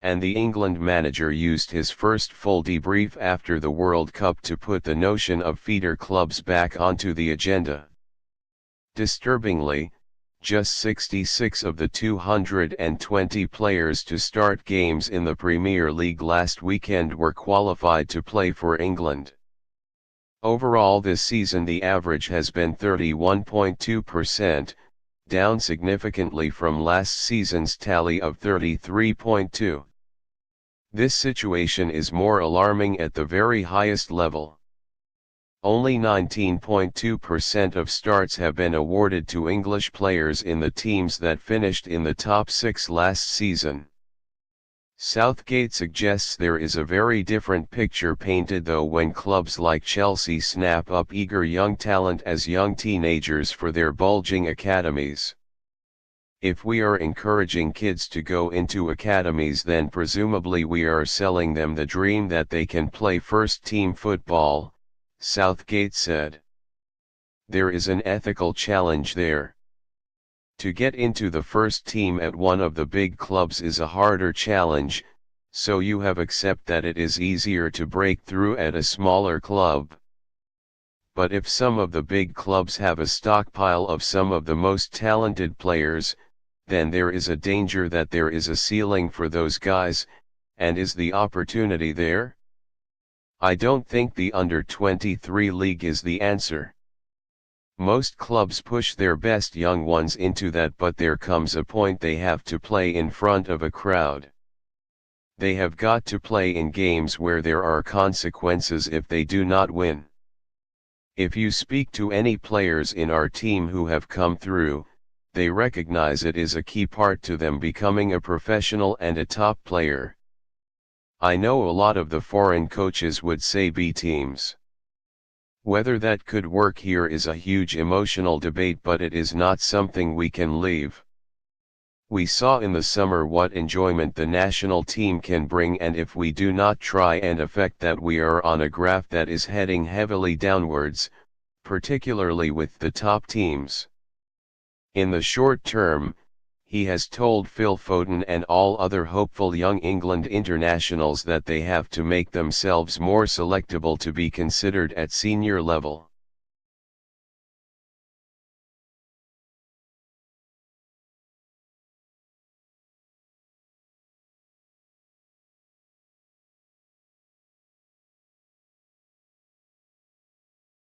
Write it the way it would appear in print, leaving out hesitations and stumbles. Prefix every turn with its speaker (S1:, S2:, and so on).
S1: and the England manager used his first full debrief after the World Cup to put the notion of feeder clubs back onto the agenda. Disturbingly, just 66 of the 220 players to start games in the Premier League last weekend were qualified to play for England. Overall this season the average has been 31.2%, down significantly from last season's tally of 33.2%. This situation is more alarming at the very highest level. Only 19.2% of starts have been awarded to English players in the teams that finished in the top 6 last season. Southgate suggests there is a very different picture painted though when clubs like Chelsea snap up eager young talent as young teenagers for their bulging academies. If we are encouraging kids to go into academies, then presumably we are selling them the dream that they can play first-team football, Southgate said. There is an ethical challenge there. To get into the first team at one of the big clubs is a harder challenge, so you have accept that it is easier to break through at a smaller club. But if some of the big clubs have a stockpile of some of the most talented players, then there is a danger that there is a ceiling for those guys, and is the opportunity there? I don't think the under-23 league is the answer. Most clubs push their best young ones into that, but there comes a point they have to play in front of a crowd. They have got to play in games where there are consequences if they do not win. If you speak to any players in our team who have come through, they recognize it is a key part to them becoming a professional and a top player. I know a lot of the foreign coaches would say B teams. Whether that could work here is a huge emotional debate, but it is not something we can leave. We saw in the summer what enjoyment the national team can bring, and if we do not try and affect that, we are on a graph that is heading heavily downwards, particularly with the top teams. In the short term, he has told Phil Foden and all other hopeful young England internationals that they have to make themselves more selectable to be considered at senior level.